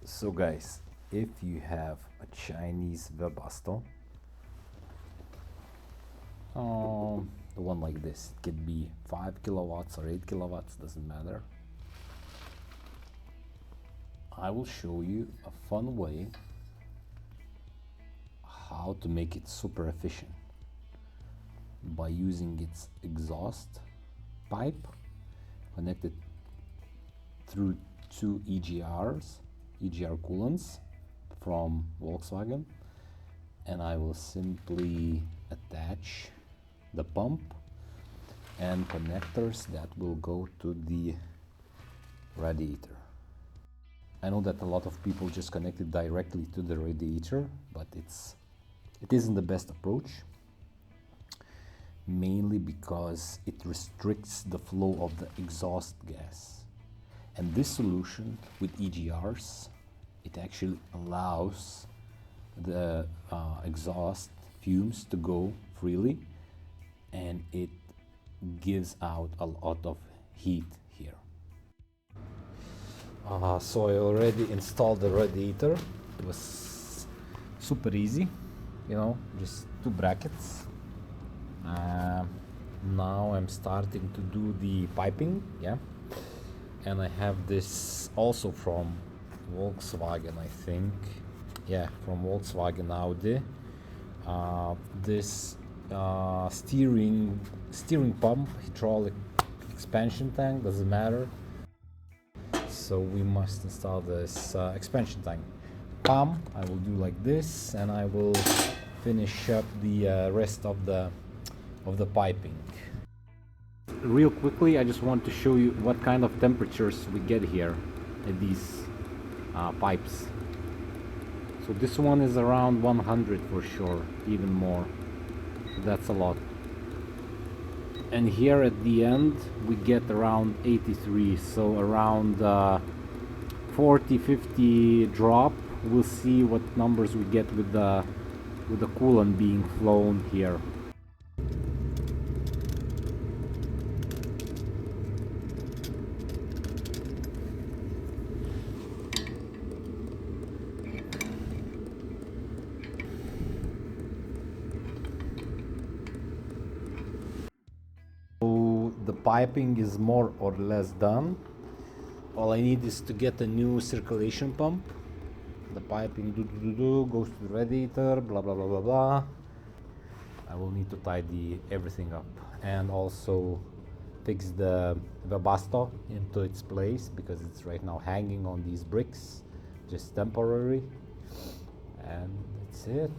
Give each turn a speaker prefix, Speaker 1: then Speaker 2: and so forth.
Speaker 1: So guys, if you have a Chinese Webasto, the one like this, it could be 5 kilowatts or 8 kilowatts, doesn't matter. I will show you a fun way how to make it super efficient by using its exhaust pipe connected through two EGR Coolers from Volkswagen, and I will simply attach the pump and connectors that will go to the radiator. I know that a lot of people just connect it directly to the radiator, but it isn't the best approach, mainly because it restricts the flow of the exhaust gas. And this solution with EGRs, it actually allows the exhaust fumes to go freely, and it gives out a lot of heat here. So I already installed the radiator. It was super easy, just two brackets. Now I'm starting to do the piping, and I have this also from Volkswagen, I think, from Volkswagen Audi. This steering pump, hydraulic expansion tank, doesn't matter. So we must install this expansion tank pump. I will do like this, and I will finish up the rest of the piping. Real quickly, I just want to show you what kind of temperatures we get here in these pipes. So this one is around 100 for sure, even more. That's a lot. And here at the end we get around 83, so around 40-50 drop. We'll see what numbers we get with the coolant being flown here. The piping is more or less done. All I need is to get a new circulation pump. The piping goes to the radiator, blah blah blah blah blah. I will need to tidy everything up and also fix the Webasto into its place, because it's right now hanging on these bricks, just temporary. And that's it.